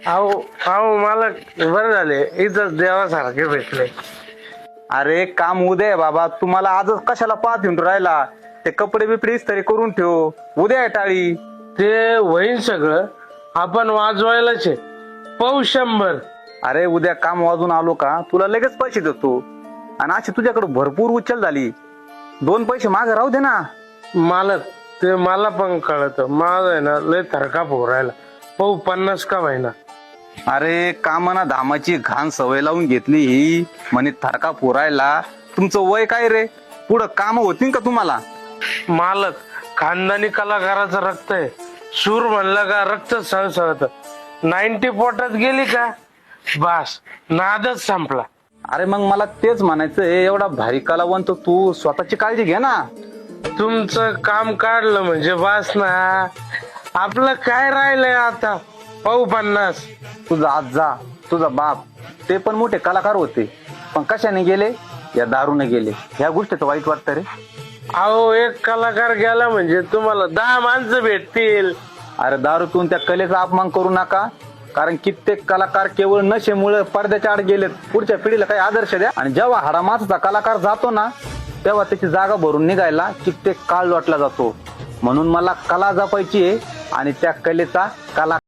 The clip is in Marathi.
अहो अहो मला बरं झाले इथं देवासारखे भेटले. अरे काम उद्या आहे बाबा, तुम्हाला आजच कशाला पाहत येऊन राहिला? ते कपडे बिपडे इस्त्री करून ठेव, उद्या आहे टाळी. ते होईन सगळं, आपण वाजवायलाच आहे. पाहू 100. अरे उद्या काम वाजून आलो का तुला लगेच पैसे देतो. आणि अशी तुझ्याकडे भरपूर उचल झाली, 2 पैसे मागे राहू दे ना. मालक ते मला पण कळत, माझं आहे ना लय थरका फोरायला. पाहू 50 का महिना. अरे कामना धामाची घाण सवय लावून घेतली ही म्हणे थरका पोरायला. तुमचं वय काय रे? पुढं काम होतील का तुम्हाला? मालक खानदानी कलाकाराचं रक्त आहे. सूर म्हणलं का रक्त सळसळत. 90 पोटात गेली का बास, नादच संपला. अरे मग मला तेच म्हणायचं, एवढा भारी कलावंत तू, स्वतःची काळजी घे ना. तुमचं काम काढलं म्हणजे बास ना. आपलं काय राहिलंय आता? पाहू 50. तुझा आजा, तुझा बाप ते पण मोठे कलाकार होते, पण कशाने गेले? या दारूने गेले. ह्या गोष्टीचं वाईट वाटतं रे. अहो एक कलाकार गेला म्हणजे तुम्हाला 10 माणसं भेटतील. अरे दारूतून त्या कलेचा अपमान करू नका, कारण कित्येक कलाकार केवळ नशेमुळे पडद्याच्या आड गेलेत. पुढच्या पिढीला काही आदर्श द्या. आणि जेव्हा हाडामाचाचा कलाकार जातो ना, तेव्हा त्याची जागा भरून निघायला कित्येक काळ लोटला जातो. म्हणून मला कला जपायची आहे आणि त्या कलेचा कला